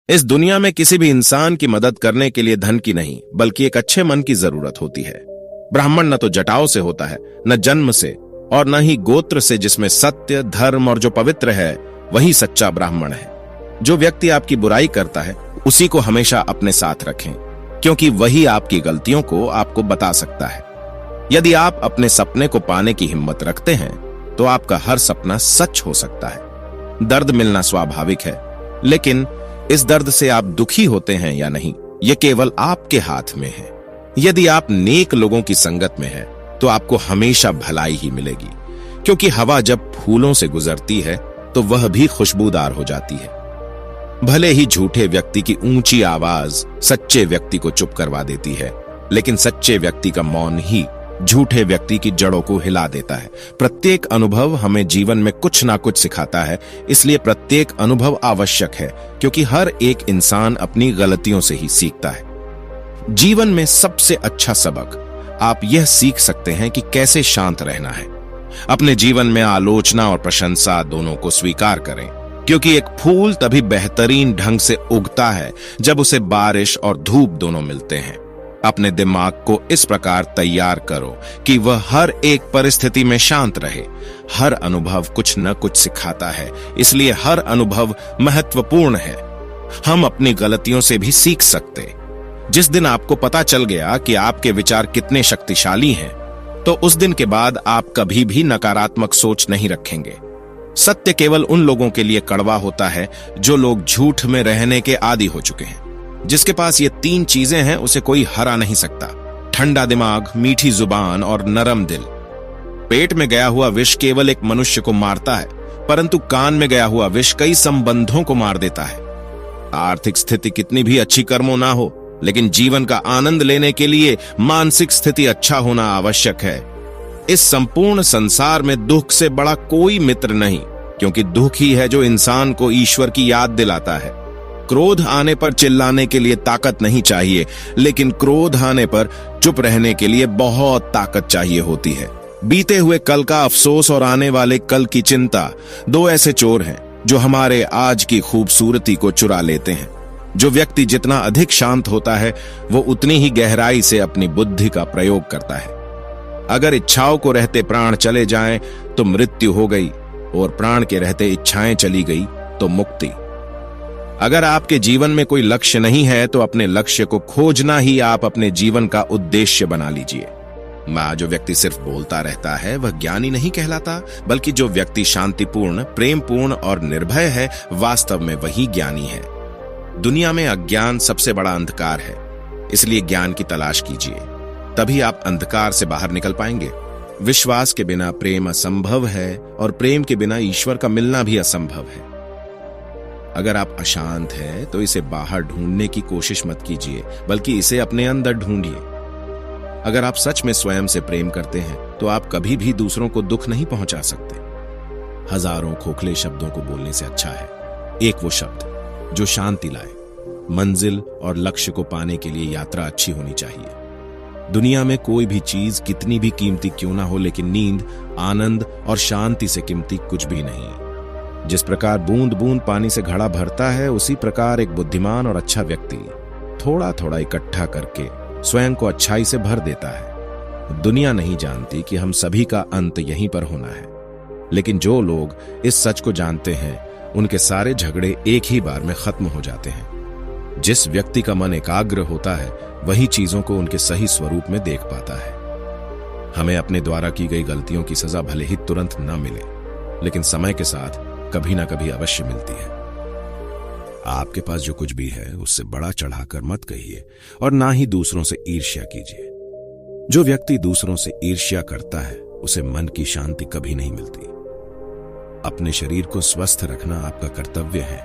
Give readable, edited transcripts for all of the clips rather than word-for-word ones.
इस दुनिया में किसी भी इंसान की मदद करने के लिए धन की नहीं बल्कि एक अच्छे मन की जरूरत होती है। ब्राह्मण न तो जटाओं से होता है, न जन्म से, और न ही गोत्र से। जिसमें सत्य, धर्म और जो पवित्र है वही सच्चा ब्राह्मण है। जो व्यक्ति आपकी बुराई करता है उसी को हमेशा अपने साथ रखें, क्योंकि वही आपकी गलतियों को आपको बता सकता है। यदि आप अपने सपने को पाने की हिम्मत रखते हैं तो आपका हर सपना सच हो सकता है। दर्द मिलना स्वाभाविक है, लेकिन इस दर्द से आप दुखी होते हैं या नहीं, यह केवल आपके हाथ में है। यदि आप नेक लोगों की संगत में हैं, तो आपको हमेशा भलाई ही मिलेगी, क्योंकि हवा जब फूलों से गुजरती है तो वह भी खुशबूदार हो जाती है। भले ही झूठे व्यक्ति की ऊंची आवाज सच्चे व्यक्ति को चुप करवा देती है, लेकिन सच्चे व्यक्ति का मौन ही झूठे व्यक्ति की जड़ों को हिला देता है। प्रत्येक अनुभव हमें जीवन में कुछ ना कुछ सिखाता है, इसलिए प्रत्येक अनुभव आवश्यक है, क्योंकि हर एक इंसान अपनी गलतियों से ही सीखता है। जीवन में सबसे अच्छा सबक आप यह सीख सकते हैं कि कैसे शांत रहना है। अपने जीवन में आलोचना और प्रशंसा दोनों को स्वीकार करें, क्योंकि एक फूल तभी बेहतरीन ढंग से उगता है जब उसे बारिश और धूप दोनों मिलते हैं। अपने दिमाग को इस प्रकार तैयार करो कि वह हर एक परिस्थिति में शांत रहे। हर अनुभव कुछ न कुछ सिखाता है, इसलिए हर अनुभव महत्वपूर्ण है। हम अपनी गलतियों से भी सीख सकते। जिस दिन आपको पता चल गया कि आपके विचार कितने शक्तिशाली हैं, तो उस दिन के बाद आप कभी भी नकारात्मक सोच नहीं रखेंगे। सत्य केवल उन लोगों के लिए कड़वा होता है जो लोग झूठ में रहने के आदी हो चुके हैं। जिसके पास ये तीन चीजें हैं उसे कोई हरा नहीं सकता: ठंडा दिमाग, मीठी जुबान और नरम दिल। पेट में गया हुआ विष केवल एक मनुष्य को मारता है, परंतु कान में गया हुआ विष कई संबंधों को मार देता है। आर्थिक स्थिति कितनी भी अच्छी कर्मों ना हो, लेकिन जीवन का आनंद लेने के लिए मानसिक स्थिति अच्छा होना आवश्यक है। इस संपूर्ण संसार में दुख से बड़ा कोई मित्र नहीं, क्योंकि दुख ही है जो इंसान को ईश्वर की याद दिलाता है। क्रोध आने पर चिल्लाने के लिए ताकत नहीं चाहिए, लेकिन क्रोध आने पर चुप रहने के लिए बहुत ताकत चाहिए होती है। बीते हुए कल का अफसोस और आने वाले कल की चिंता दो ऐसे चोर हैं जो हमारे आज की खूबसूरती को चुरा लेते हैं। जो व्यक्ति जितना अधिक शांत होता है, वो उतनी ही गहराई से अपनी बुद्धि का प्रयोग करता है। अगर इच्छाओं को रहते प्राण चले जाएं तो मृत्यु हो गई, और प्राण के रहते इच्छाएं चली गई तो मुक्ति। अगर आपके जीवन में कोई लक्ष्य नहीं है, तो अपने लक्ष्य को खोजना ही आप अपने जीवन का उद्देश्य बना लीजिए। जो व्यक्ति सिर्फ बोलता रहता है वह ज्ञानी नहीं कहलाता, बल्कि जो व्यक्ति शांतिपूर्ण, प्रेमपूर्ण और निर्भय है, वास्तव में वही ज्ञानी है। दुनिया में अज्ञान सबसे बड़ा अंधकार है, इसलिए ज्ञान की तलाश कीजिए, तभी आप अंधकार से बाहर निकल पाएंगे। विश्वास के बिना प्रेम असंभव है, और प्रेम के बिना ईश्वर का मिलना भी असंभव है। अगर आप अशांत हैं, तो इसे बाहर ढूंढने की कोशिश मत कीजिए, बल्कि इसे अपने अंदर ढूंढिए। अगर आप सच में स्वयं से प्रेम करते हैं, तो आप कभी भी दूसरों को दुख नहीं पहुंचा सकते। हजारों खोखले शब्दों को बोलने से अच्छा है एक वो शब्द जो शांति लाए। मंजिल और लक्ष्य को पाने के लिए यात्रा अच्छी होनी चाहिए। दुनिया में कोई भी चीज कितनी भी कीमती क्यों ना हो, लेकिन नींद, आनंद और शांति से कीमती कुछ भी नहीं। जिस प्रकार बूंद बूंद पानी से घड़ा भरता है, उसी प्रकार एक बुद्धिमान और अच्छा व्यक्ति थोड़ा थोड़ा इकट्ठा करके स्वयं को अच्छाई से भर देता है। दुनिया नहीं जानती कि हम सभी का अंत यहीं पर होना है, लेकिन जो लोग इस सच को जानते हैं, उनके सारे झगड़े एक ही बार में खत्म हो जाते हैं। जिस व्यक्ति का मन एकाग्र होता है, वही चीजों को उनके सही स्वरूप में देख पाता है। हमें अपने द्वारा की गई गलतियों की सजा भले ही तुरंत न मिले, लेकिन समय के साथ कभी ना कभी अवश्य मिलती है। आपके पास जो कुछ भी है उससे बड़ा चढ़ाकर मत कहिए, और ना ही दूसरों से ईर्ष्या कीजिए। जो व्यक्ति दूसरों से ईर्ष्या करता है, उसे मन की शांति कभी नहीं मिलती। अपने शरीर को स्वस्थ रखना आपका कर्तव्य है,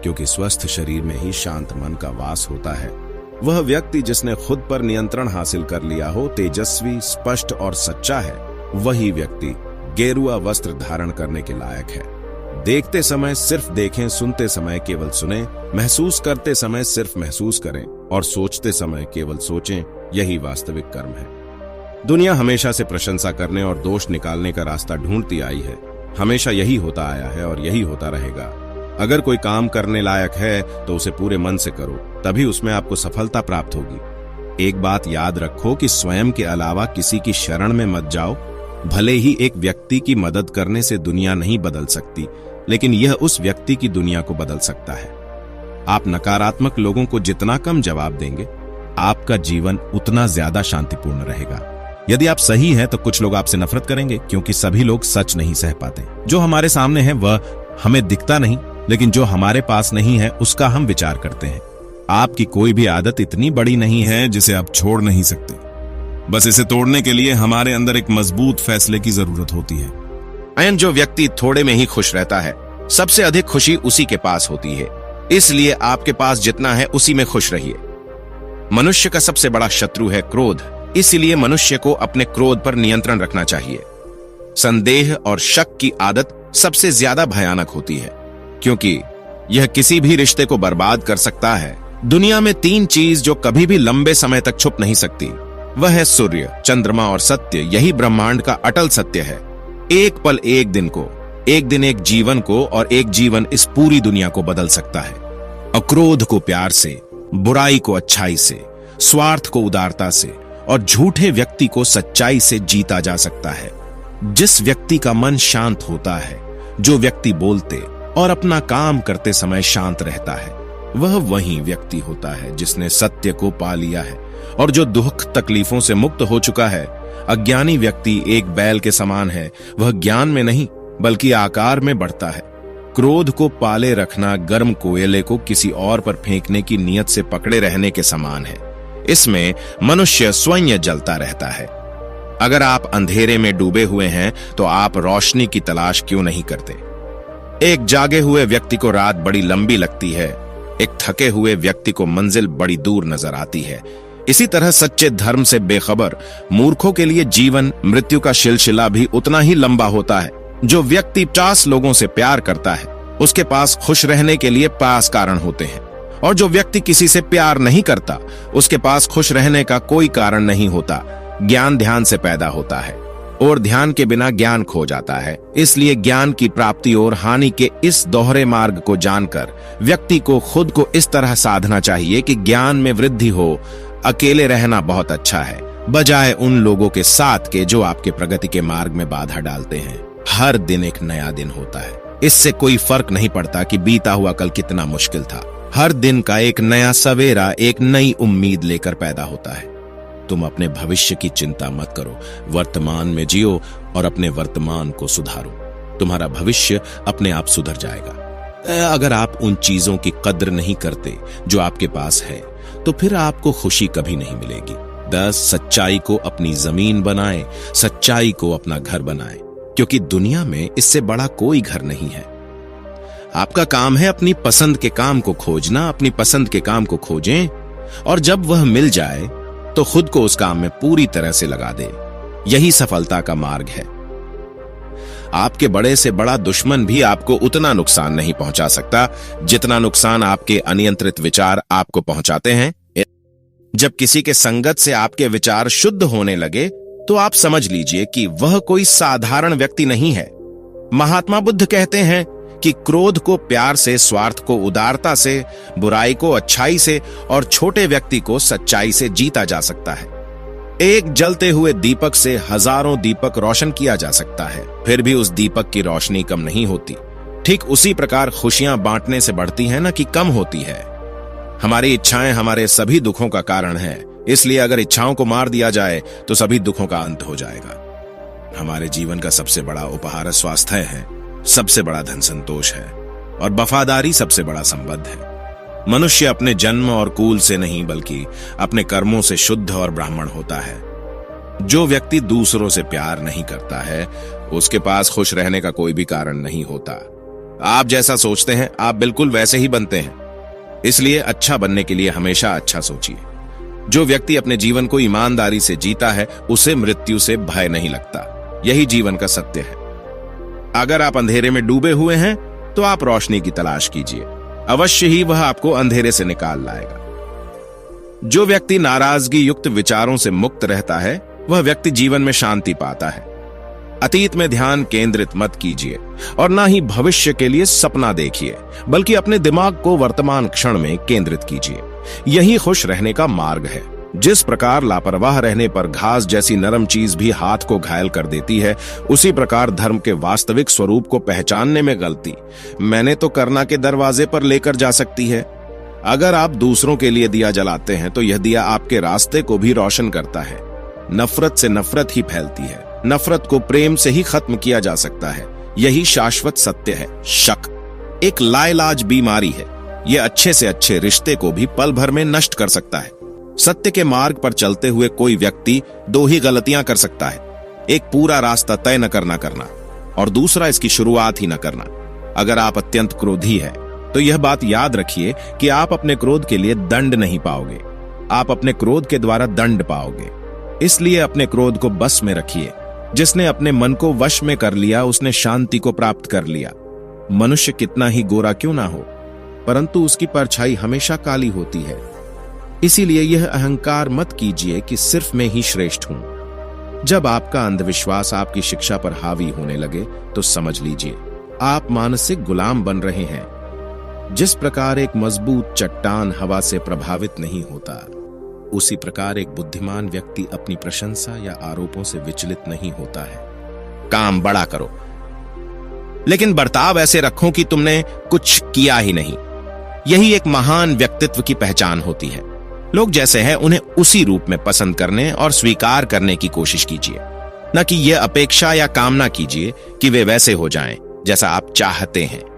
क्योंकि स्वस्थ शरीर में ही शांत मन का वास होता है। वह व्यक्ति जिसने खुद पर नियंत्रण हासिल कर लिया हो, तेजस्वी, स्पष्ट और सच्चा है, वही व्यक्ति गेरुआ वस्त्र धारण करने के लायक है। देखते समय सिर्फ देखें, सुनते समय केवल सुने, महसूस करते समय सिर्फ महसूस करें, और सोचते समय केवल सोचें, यही वास्तविक कर्म है। दुनिया हमेशा से प्रशंसा करने और दोष निकालने का रास्ता ढूंढती आई है। हमेशा यही होता आया है और यही होता रहेगा। अगर कोई काम करने लायक है तो उसे पूरे मन से करो, तभी उसमें आपको सफलता प्राप्त होगी। एक बात याद रखो कि स्वयं के अलावा किसी की शरण में मत जाओ। भले ही एक व्यक्ति की मदद करने से दुनिया नहीं बदल सकती, लेकिन यह उस व्यक्ति की दुनिया को बदल सकता है। आप नकारात्मक लोगों को जितना कम जवाब देंगे, आपका जीवन उतना ज्यादा शांतिपूर्ण रहेगा। यदि आप सही हैं तो कुछ लोग आपसे नफरत करेंगे, क्योंकि सभी लोग सच नहीं सह पाते। जो हमारे सामने है वह हमें दिखता नहीं, लेकिन जो हमारे पास नहीं है उसका हम विचार करते हैं। आपकी कोई भी आदत इतनी बड़ी नहीं है जिसे आप छोड़ नहीं सकते। बस इसे तोड़ने के लिए हमारे अंदर एक मजबूत फैसले की जरूरत होती है। जो व्यक्ति थोड़े में ही खुश रहता है, सबसे अधिक खुशी उसी के पास होती है। इसलिए आपके पास जितना है उसी में खुश रहिए। मनुष्य का सबसे बड़ा शत्रु है क्रोध, इसलिए मनुष्य को अपने क्रोध पर नियंत्रण रखना चाहिए। संदेह और शक की आदत सबसे ज्यादा भयानक होती है, क्योंकि यह किसी भी रिश्ते को बर्बाद कर सकता है। दुनिया में 3 चीज जो कभी भी लंबे समय तक छुप नहीं सकती, वह है सूर्य, चंद्रमा और सत्य। यही ब्रह्मांड का अटल सत्य है। एक पल एक दिन को, एक दिन एक जीवन को, और एक जीवन इस पूरी दुनिया को बदल सकता है। अक्रोध को प्यार से, बुराई को अच्छाई से, स्वार्थ को उदारता से और झूठे व्यक्ति को सच्चाई से जीता जा सकता है। जिस व्यक्ति का मन शांत होता है, जो व्यक्ति बोलते और अपना काम करते समय शांत रहता है, वह वही व्यक्ति होता है जिसने सत्य को पा लिया है और जो दुख तकलीफों से मुक्त हो चुका है। अज्ञानी व्यक्ति एक बैल के समान है। वह ज्ञान में नहीं बल्कि आकार में बढ़ता है। क्रोध को पाले रखना गर्म कोयले को किसी और पर फेंकने की नियत से पकड़े रहने के समान है। इसमें मनुष्य स्वयं जलता रहता है। अगर आप अंधेरे में डूबे हुए हैं तो आप रोशनी की तलाश क्यों नहीं करते? एक जागे हुए व्यक्ति को रात बड़ी लंबी लगती है, एक थके हुए व्यक्ति को मंजिल बड़ी दूर नजर आती है। इसी तरह सच्चे धर्म से बेखबर मूर्खों के लिए जीवन मृत्यु का सिलसिला भी उतना ही लंबा होता है। जो व्यक्ति 50 लोगों से प्यार करता है, उसके पास खुश रहने के लिए 50 कारण होते हैं, और जो व्यक्ति किसी से प्यार नहीं करता, उसके पास खुश रहने का कोई कारण नहीं होता। ज्ञान ध्यान से पैदा होता है और ध्यान के बिना ज्ञान खो जाता है। इसलिए ज्ञान की प्राप्ति और हानि के इस दोहरे मार्ग को जानकर व्यक्ति को खुद को इस तरह साधना चाहिए कि ज्ञान में वृद्धि हो। अकेले रहना बहुत अच्छा है, बजाय उन लोगों के साथ के जो आपके प्रगति के मार्ग में बाधा डालते हैं। हर दिन एक नया दिन होता है, इससे कोई फर्क नहीं पड़ता कि बीता हुआ कल कितना मुश्किल था। हर दिन का एक नया सवेरा एक नई उम्मीद लेकर पैदा होता है। तुम अपने भविष्य की चिंता मत करो, वर्तमान में जियो और अपने वर्तमान को सुधारो। तुम्हारा भविष्य अपने आप सुधर जाएगा। अगर आप उन चीजों की कद्र नहीं करते जो आपके पास है, तो फिर आपको खुशी कभी नहीं मिलेगी। 10 सच्चाई को अपनी जमीन बनाए, सच्चाई को अपना घर बनाए, क्योंकि दुनिया में इससे बड़ा कोई घर नहीं है। आपका काम है अपनी पसंद के काम को खोजना। अपनी पसंद के काम को खोजें, और जब वह मिल जाए तो खुद को उस काम में पूरी तरह से लगा दे। यही सफलता का मार्ग है। आपके बड़े से बड़ा दुश्मन भी आपको उतना नुकसान नहीं पहुंचा सकता जितना नुकसान आपके अनियंत्रित विचार आपको पहुंचाते हैं। जब किसी के संगत से आपके विचार शुद्ध होने लगे तो आप समझ लीजिए कि वह कोई साधारण व्यक्ति नहीं है। महात्मा बुद्ध कहते हैं कि क्रोध को प्यार से, स्वार्थ को उदारता से, बुराई को अच्छाई से और छोटे व्यक्ति को सच्चाई से जीता जा सकता है। एक जलते हुए दीपक से हजारों दीपक रोशन किया जा सकता है, फिर भी उस दीपक की रोशनी कम नहीं होती। ठीक उसी प्रकार खुशियां बांटने से बढ़ती हैं, न कि कम होती है। हमारी इच्छाएं हमारे सभी दुखों का कारण है, इसलिए अगर इच्छाओं को मार दिया जाए तो सभी दुखों का अंत हो जाएगा। हमारे जीवन का सबसे बड़ा उपहार स्वास्थ्य है, सबसे बड़ा धन संतोष है, और वफादारी सबसे बड़ा संबंध है। मनुष्य अपने जन्म और कुल से नहीं बल्कि अपने कर्मों से शुद्ध और ब्राह्मण होता है। जो व्यक्ति दूसरों से प्यार नहीं करता है, उसके पास खुश रहने का कोई भी कारण नहीं होता। आप जैसा सोचते हैं आप बिल्कुल वैसे ही बनते हैं। इसलिए अच्छा बनने के लिए हमेशा अच्छा सोचिए। जो व्यक्ति अपने जीवन को ईमानदारी से जीता है, उसे मृत्यु से भय नहीं लगता। यही जीवन का सत्य है। अगर आप अंधेरे में डूबे हुए हैं तो आप रोशनी की तलाश कीजिए, अवश्य ही वह आपको अंधेरे से निकाल लाएगा। जो व्यक्ति नाराजगी युक्त विचारों से मुक्त रहता है, वह व्यक्ति जीवन में शांति पाता है। अतीत में ध्यान केंद्रित मत कीजिए और ना ही भविष्य के लिए सपना देखिए, बल्कि अपने दिमाग को वर्तमान क्षण में केंद्रित कीजिए। यही खुश रहने का मार्ग है। जिस प्रकार लापरवाह रहने पर घास जैसी नरम चीज भी हाथ को घायल कर देती है, उसी प्रकार धर्म के वास्तविक स्वरूप को पहचानने में गलती मैंने तो करना के दरवाजे पर लेकर जा सकती है। अगर आप दूसरों के लिए दिया जलाते हैं तो यह दिया आपके रास्ते को भी रोशन करता है। नफरत से नफरत ही फैलती है, नफरत को प्रेम से ही खत्म किया जा सकता है। यही शाश्वत सत्य है। शक एक लाइलाज बीमारी है। यह अच्छे से अच्छे रिश्ते को भी पल भर में नष्ट कर सकता है। सत्य के मार्ग पर चलते हुए कोई व्यक्ति दो ही गलतियां कर सकता है, एक पूरा रास्ता तय न करना और दूसरा इसकी शुरुआत ही न करना। अगर आप अत्यंत क्रोधी हैं, तो यह बात याद रखिए कि आप अपने क्रोध के लिए दंड नहीं पाओगे, आप अपने क्रोध के द्वारा दंड पाओगे। इसलिए अपने क्रोध को बस में रखिए। जिसने अपने मन को वश में कर लिया, उसने शांति को प्राप्त कर लिया। मनुष्य कितना ही गोरा क्यों ना हो, परंतु उसकी परछाई हमेशा काली होती है। इसीलिए यह अहंकार मत कीजिए कि सिर्फ मैं ही श्रेष्ठ हूं। जब आपका अंधविश्वास आपकी शिक्षा पर हावी होने लगे, तो समझ लीजिए आप मानसिक गुलाम बन रहे हैं। जिस प्रकार एक मजबूत चट्टान हवा से प्रभावित नहीं होता, उसी प्रकार एक बुद्धिमान व्यक्ति अपनी प्रशंसा या आरोपों से विचलित नहीं होता है। काम बड़ा करो, लेकिन बर्ताव ऐसे रखो कि तुमने कुछ किया ही नहीं। यही एक महान व्यक्तित्व की पहचान होती है। लोग जैसे हैं उन्हें उसी रूप में पसंद करने और स्वीकार करने की कोशिश कीजिए, न कि यह अपेक्षा या कामना कीजिए कि वे वैसे हो जाएं जैसा आप चाहते हैं।